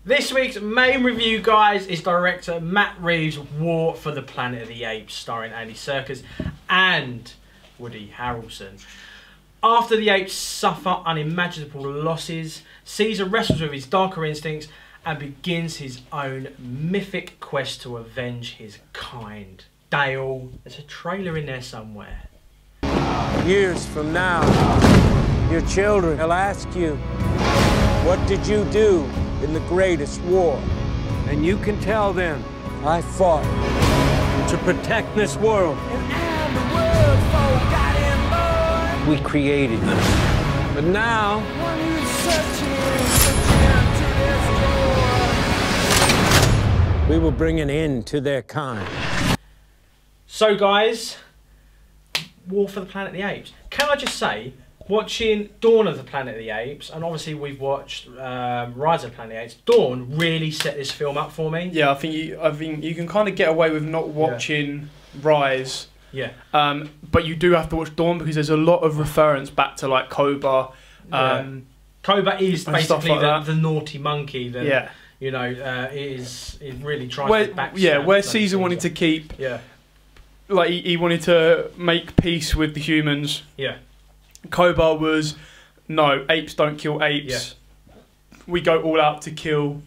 This week's main review, guys, is director Matt Reeves' War for the Planet of the Apes, starring Andy Serkis and Woody Harrelson. After the apes suffer unimaginable losses, Caesar wrestles with his darker instincts and begins his own mythic quest to avenge his kind. Dale, there's a trailer in there somewhere. Years from now, your children will ask you, what did you do in the greatest war? And you can tell them, I fought to protect this world. We created them. But now, we will bring an end to their kind. So guys, War for the Planet of the Apes. Can I just say, watching Dawn of the Planet of the Apes, and obviously we've watched Rise of the Planet of the Apes, Dawn really set this film up for me. Yeah, I think you can kind of get away with not watching Rise. Yeah. But you do have to watch Dawn because there's a lot of reference back to like Cobra. Cobra is basically like the naughty monkey that, yeah, you know, is really trying to backstab. Yeah, where Caesar wanted to keep. Yeah. Like he wanted to make peace with the humans. Yeah. Cobra was, no, apes don't kill apes. Yeah. We go all out to kill.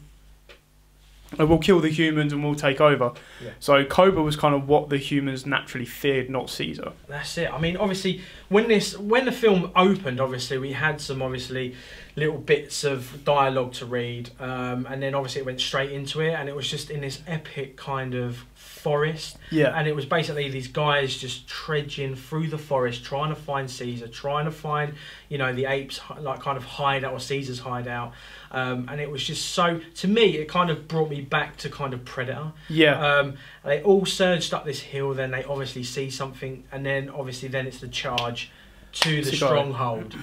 We'll kill the humans and we'll take over. Yeah. So Cobra was kind of what the humans naturally feared, not Caesar. That's it. I mean, obviously, when the film opened, obviously we had some little bits of dialogue to read, and then obviously it went straight into it, and it was just in this epic kind of forest. Yeah. And it was basically these guys just trudging through the forest, trying to find Caesar, trying to find, you know, the apes like kind of hideout or Caesar's hideout. And it was just so, to me, it kind of brought me back to kind of Predator. Yeah. They all surged up this hill, then they obviously see something, and then obviously then it's the charge to the stronghold,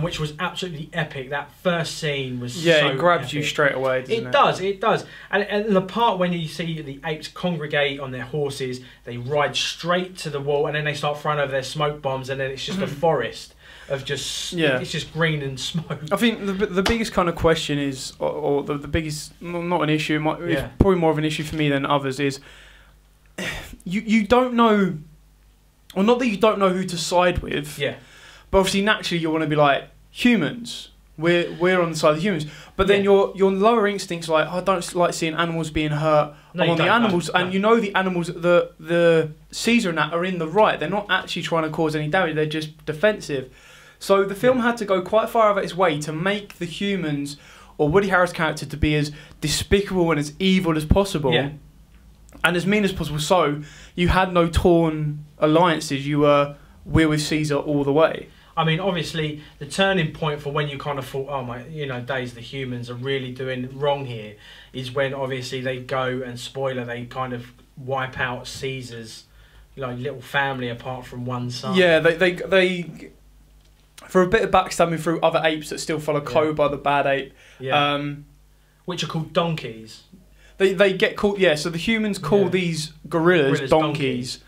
which was absolutely epic. That first scene was so it grabs epic. You straight away, doesn't it? It does. And the part when you see the apes congregate on their horses, they ride straight to the wall, and then they start throwing over their smoke bombs, and then it's just a forest of just, it's just green and smoke. I think the biggest kind of question is, or the biggest, not an issue, it's probably more of an issue for me than others, is you don't know, or not that you don't know who to side with, but obviously naturally you want to be like, humans, we're on the side of the humans, but then your lower instincts like, I don't like seeing animals being hurt. No, I'm on the animals, and you know the animals, the Caesar and that are in the right. They're not actually trying to cause any damage. They're just defensive. So the film had to go quite far out of its way to make the humans, or Woody Harrelson's character, to be as despicable and as evil as possible, and as mean as possible. So you had no torn alliances. We're with Caesar all the way. I mean, obviously, the turning point for when you kind of thought, oh my, you know, days, the humans are really doing wrong here, is when obviously they go and, spoiler, they kind of wipe out Caesar's, you know, little family apart from one son. Yeah, they for a bit of backstabbing through other apes that still follow Cobra, the bad ape. Yeah. Which are called donkeys. They get called, so the humans call these gorillas donkeys.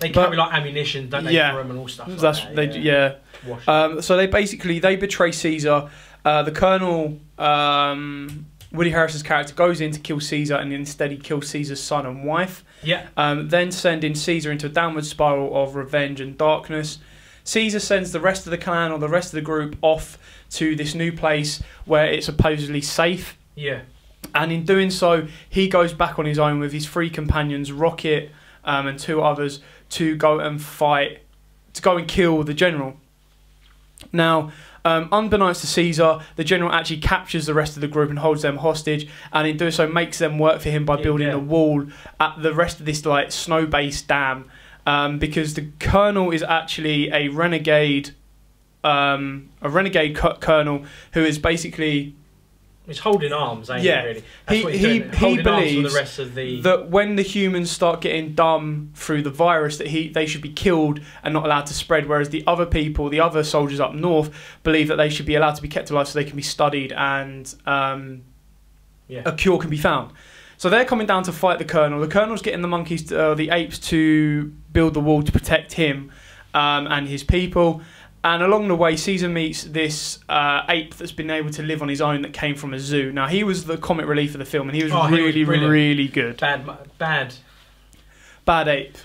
They carry like ammunition, don't they, for them and all stuff like that. So they betray Caesar. The Colonel, Woody Harrelson's character, goes in to kill Caesar, and instead he kills Caesar's son and wife. Yeah. Then sending Caesar into a downward spiral of revenge and darkness. Caesar sends the rest of the clan, or the rest of the group, off to this new place where it's supposedly safe. Yeah. And in doing so, he goes back on his own with his three companions, Rocket and two others, to go and fight, to go and kill the general. Now, unbeknownst to Caesar, the general actually captures the rest of the group and holds them hostage, and in doing so makes them work for him by building a wall at the rest of this like snow-based dam, because the colonel is actually a renegade colonel who is basically... He's holding arms, ain't he, really? That's what he's doing. He believes the rest of that when the humans start getting dumb through the virus, that they should be killed and not allowed to spread, whereas the other people, the other soldiers up north, believe that they should be allowed to be kept alive so they can be studied and a cure can be found. So they're coming down to fight the colonel. The colonel's getting the monkeys, the apes, to build the wall to protect him and his people. And along the way, Caesar meets this ape that's been able to live on his own that came from a zoo. Now, he was the comic relief of the film, and he was really good. Bad ape.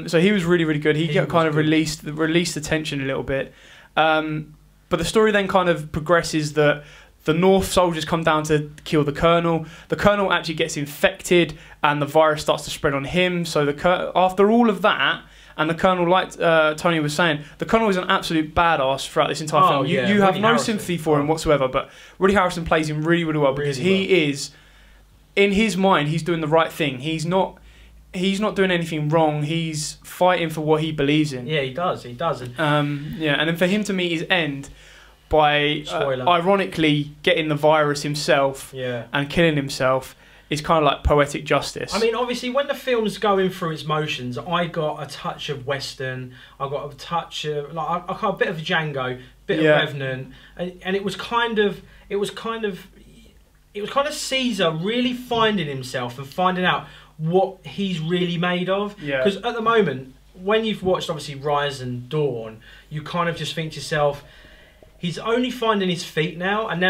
So he was really good. He got kind of released the tension a little bit. But the story then kind of progresses that the North soldiers come down to kill the Colonel. The Colonel actually gets infected, and the virus starts to spread on him. So after all of that, and the Colonel, like Tony was saying, the Colonel is an absolute badass throughout this entire film. You have no sympathy for him whatsoever, but Woody Harrelson plays him really well because he is, in his mind, he's doing the right thing. He's not doing anything wrong. He's fighting for what he believes in. Yeah, he does. And and then for him to meet his end by ironically getting the virus himself and killing himself is kind of like poetic justice. I mean, obviously, when the film's going through its motions, I got a touch of Western. I got a touch of I got a bit of Django, bit of Revenant, and it was kind of Caesar really finding himself and finding out what he's really made of. Because at the moment, when you've watched obviously Rise and Dawn, you kind of just think to yourself, he's only finding his feet now, and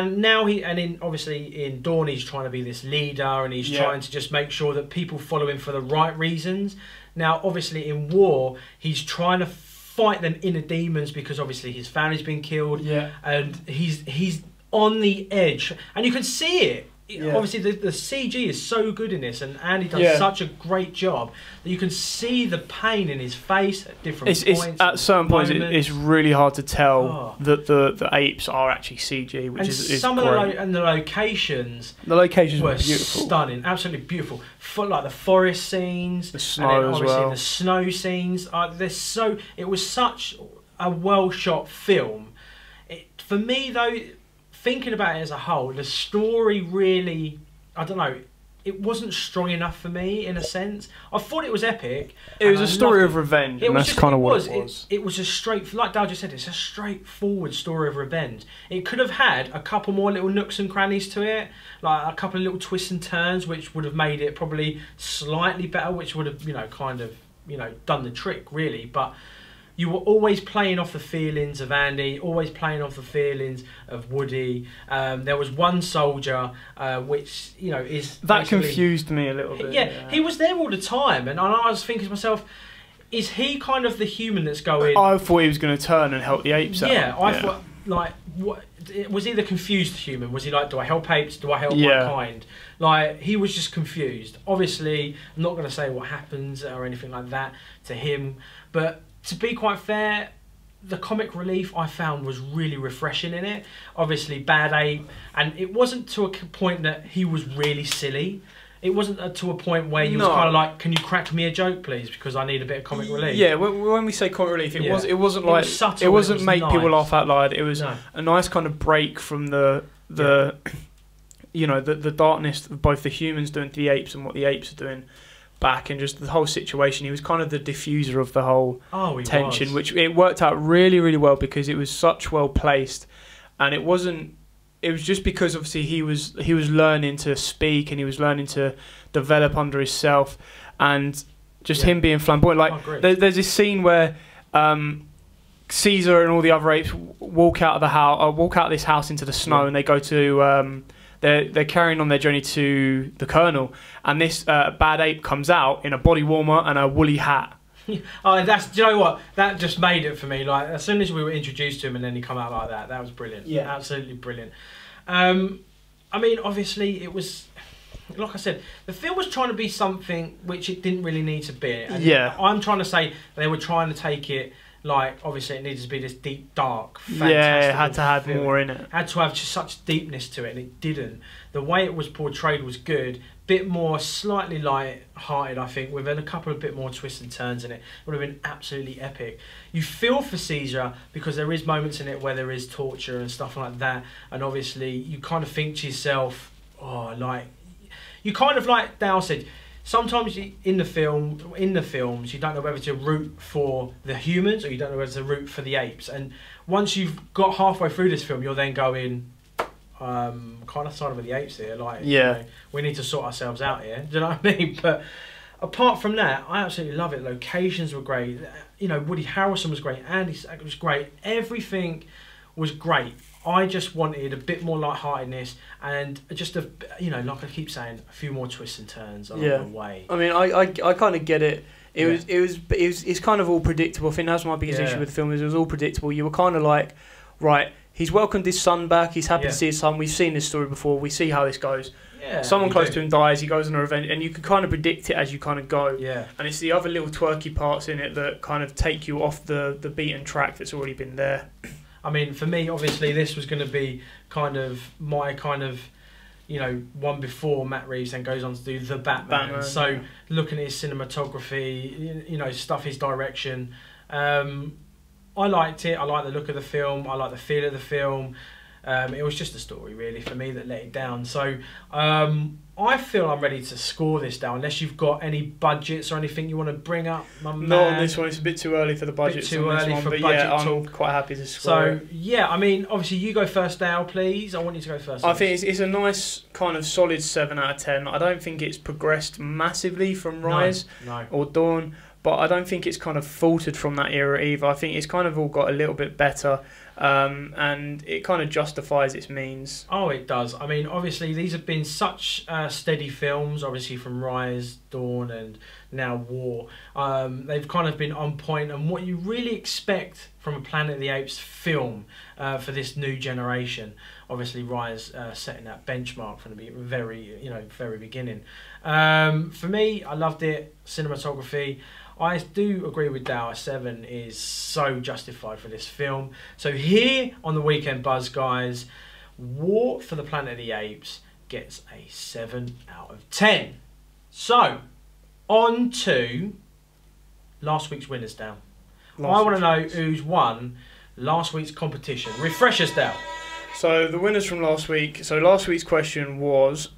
obviously in Dawn he's trying to be this leader, and he's trying to just make sure that people follow him for the right reasons. Now, obviously in War, he's trying to fight them inner demons because obviously his family's been killed, and he's on the edge, and you can see it. Obviously the CG is so good in this, and Andy does such a great job that you can see the pain in his face at different points. At certain points it's really hard to tell that the apes are actually CG, which is great. And the locations were beautiful, stunning, absolutely beautiful. Like the forest scenes, the snow as well, the snow scenes. It was such a well shot film. For me though, thinking about it as a whole, the story really, I don't know, it wasn't strong enough for me in a sense. I thought it was epic. It was a story of revenge, and that's kind of what it was. It was like Dal just said, it's a straightforward story of revenge. It could have had a couple more little nooks and crannies to it, like a couple of little twists and turns, which would have made it probably slightly better, which would have, done the trick, really. But you were always playing off the feelings of Andy, always playing off the feelings of Woody. There was one soldier, which is that confused me a little bit. Yeah, he was there all the time, and I was thinking to myself, is he kind of the human that's going? I thought he was going to turn and help the apes out. I thought, like, what was he? The confused human? Was he like, do I help apes? Do I help my kind? Like, he was just confused. Obviously, I'm not going to say what happens or anything like that to him, but to be quite fair, the comic relief I found was really refreshing in it. Obviously, Bad Ape, and it wasn't to a point that he was really silly. It wasn't to a point where you was kind of like, can you crack me a joke, please, because I need a bit of comic relief. Yeah, when we say comic relief, it wasn't like it wasn't make people laugh out loud. It was a nice kind of break from the darkness of both the humans doing to the apes and what the apes are doing back, and just the whole situation. He was kind of the diffuser of the whole tension, which it worked out really well because it was such well placed, and it was just because obviously he was learning to speak, and he was learning to develop under himself, and just him being flamboyant. Like there's this scene where Caesar and all the other apes walk out of this house into the snow, and they go to they're carrying on their journey to the Colonel, and this bad ape comes out in a body warmer and a woolly hat. Do you know what? That just made it for me. Like, as soon as we were introduced to him and then he come out like that was brilliant. Yeah, absolutely brilliant. I mean, obviously it was, like I said, the film was trying to be something which it didn't really need to be. And I'm trying to say they were trying to take it, like, obviously it needed to be this deep, dark, fantastic. Yeah, it had to have more in it. It had to have just such deepness to it, and it didn't. The way it was portrayed was good. Bit more slightly light-hearted, I think, with a couple of bit more twists and turns in it. It would have been absolutely epic. You feel for Caesar because there is moments in it where there is torture and stuff like that, and obviously you kind of think to yourself, you kind of, like Dal said, sometimes in the films you don't know whether to root for the humans or you don't know whether to root for the apes, and once you've got halfway through this film, you're then going, kind of siding with the apes here, like, we need to sort ourselves out here. Do you know what I mean? But apart from that, I absolutely love it. Locations were great. You know, Woody Harrelson was great. Andy Serkis was great. Everything was great. I just wanted a bit more lightheartedness and just a, you know, like I keep saying, a few more twists and turns along the way. I mean, I kind of get it. It's kind of all predictable. I think that's my biggest issue with the film, is it was all predictable. You were kind of like, right, he's welcomed his son back. He's happy to see his son. We've seen this story before. We see how this goes. Yeah, someone close to him dies. He goes on a revenge, and you can kind of predict it as you kind of go. Yeah. And it's the other little twerky parts in it that kind of take you off the beaten track that's already been there. I mean, for me, obviously, this was going to be kind of my kind of, you know, one before Matt Reeves then goes on to do The Batman. So looking at his cinematography, you know, stuff, his direction, I liked it. I like the look of the film. I like the feel of the film. It was just a story, really, for me that let it down. So I feel I'm ready to score this down, unless you've got any budgets or anything you want to bring up, my man. No, on this one, it's a bit too early for the budgets. Too early for budget I'm quite happy to score it. So, yeah, I mean, obviously, you go first, Dale, please. I want you to go first. I think it's a nice, kind of solid 7 out of 10. I don't think it's progressed massively from Rise or Dawn, but I don't think it's kind of faltered from that era either. I think it's kind of all got a little bit better. And it kind of justifies its means. Oh, it does. I mean, obviously, these have been such steady films, obviously from Rise, Dawn, and now War. They've kind of been on point, and what you really expect from a Planet of the Apes film for this new generation. Obviously, Rise setting that benchmark from the very beginning. For me, I loved it. Cinematography. I do agree with Dow. A 7 is so justified for this film. So here on the Weekend Buzz, guys, War for the Planet of the Apes gets a 7 out of 10. So, on to last week's winners, Dow. I want to know who's won last week's competition. Refresh us, Dow. So the winners from last week. So last week's question was...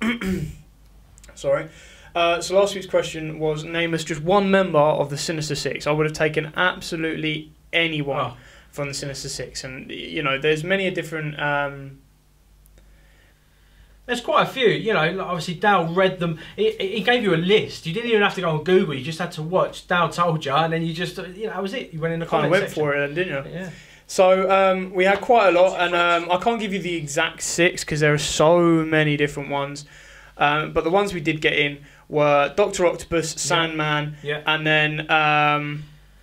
sorry. So last week's question was, name us just one member of the Sinister Six. I would have taken absolutely anyone from the Sinister Six. And, you know, there's many a different... There's quite a few, you know, obviously Dale read them. He gave you a list. You didn't even have to go on Google. You just had to watch. Dale told you, and then you just, you know, that was it. You went in the comment section. Kind of went for it then, didn't you? Yeah. So we had quite a lot, and I can't give you the exact 6 because there are so many different ones. But the ones we did get in were Dr. Octopus, Sandman, and then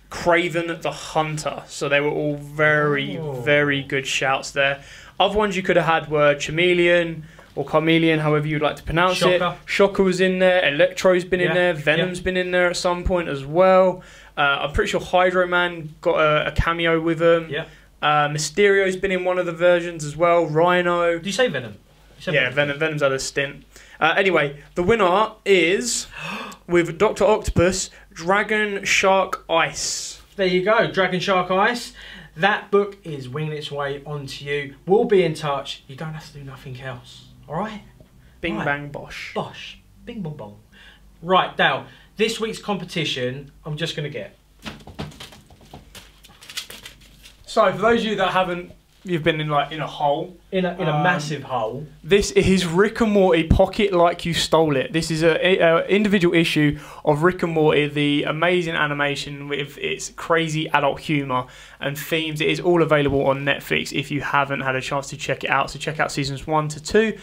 Kraven the Hunter. So they were all very, very good shouts there. Other ones you could have had were Chameleon or Carmeleon, however you'd like to pronounce it. Shocker was in there. Electro's been in there. Venom's been in there at some point as well. I'm pretty sure Hydro Man got a cameo with him. Mysterio's been in one of the versions as well. Rhino. Did you say Venom? Venom's had a stint. Anyway, the winner is, with Dr. Octopus, Dragon Shark Ice. There you go, Dragon Shark Ice. That book is winging its way onto you. We'll be in touch. You don't have to do nothing else. All right? Bing bang bosh. Bosh. Bing bong bong. Right, Dale. This week's competition, I'm just going to get. So, for those of you that haven't, you've been in a hole. In a massive hole. This is Rick and Morty Pocket Like You Stole It. This is an individual issue of Rick and Morty, the amazing animation with its crazy adult humour and themes. It is all available on Netflix if you haven't had a chance to check it out. So check out seasons 1 to 2.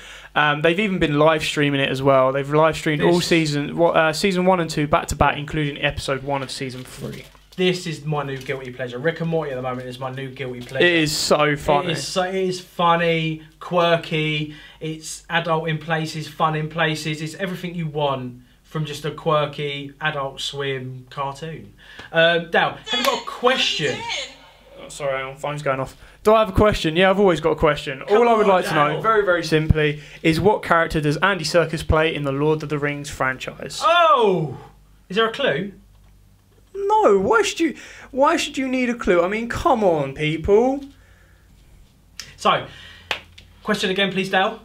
They've even been live streaming it as well. They've live streamed all season 1 and 2 back to back, including episode 1 of season 3. This is my new guilty pleasure. Rick and Morty at the moment is my new guilty pleasure. It is so funny. It is funny, quirky. It's adult in places, fun in places. It's everything you want from just a quirky Adult Swim cartoon. Dale, have you got a question? Oh, sorry, my phone's going off. Do I have a question? Yeah, I've always got a question. All I would like to know, very, very simply, is what character does Andy Serkis play in the Lord of the Rings franchise? Oh! Is there a clue? No, why should you need a clue? I mean, come on, people. So, question again, please, Dale.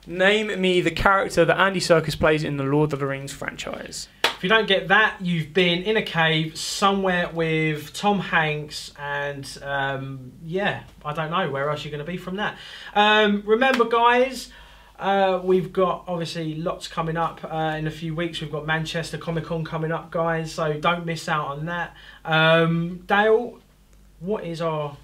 Name me the character that Andy Serkis plays in the Lord of the Rings franchise. If you don't get that, you've been in a cave somewhere with Tom Hanks and, yeah, I don't know where else you're going to be from that. Remember, guys, We've got obviously lots coming up in a few weeks. We've got Manchester Comic Con coming up, guys, so don't miss out on that. Dale, what is our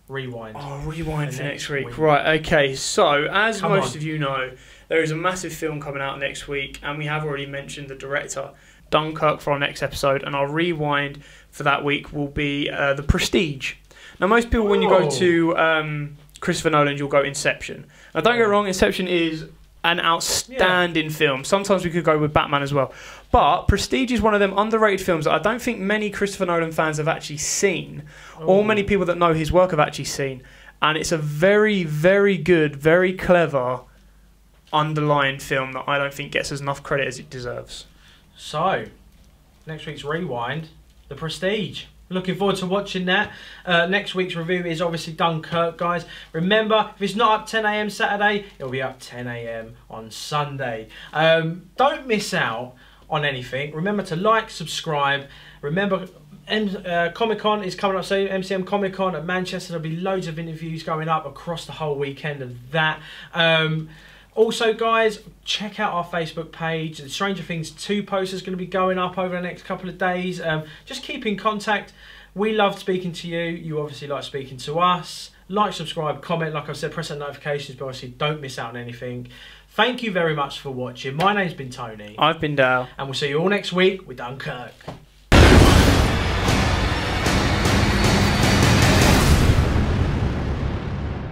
rewind? Oh, rewind for next week. Right, okay, so as most of you know, there is a massive film coming out next week, and we have already mentioned the director, Dunkirk, for our next episode, and our rewind for that week will be The Prestige. Now, most people, when you go to Christopher Nolan, you'll go Inception. Now, don't get me wrong, Inception is an outstanding film. Sometimes we could go with Batman as well. But Prestige is one of them underrated films that I don't think many Christopher Nolan fans have actually seen, or many people that know his work have actually seen. And it's a very, very good, very clever underlying film that I don't think gets as enough credit as it deserves. So, next week's rewind, The Prestige. Looking forward to watching that. Next week's review is obviously Dunkirk, guys. Remember, if it's not up 10 AM Saturday, it'll be up 10 AM on Sunday. Don't miss out on anything. Remember to like, subscribe. Remember, Comic-Con is coming up soon. MCM Comic-Con at Manchester. There'll be loads of interviews going up across the whole weekend of that. Also, guys, check out our Facebook page. The Stranger Things 2 poster is going to be going up over the next couple of days. Just keep in contact. We love speaking to you. You obviously like speaking to us. Like, subscribe, comment. Like I said, press that notifications, but obviously don't miss out on anything. Thank you very much for watching. My name's been Tony. I've been Dale. And we'll see you all next week with Dunkirk.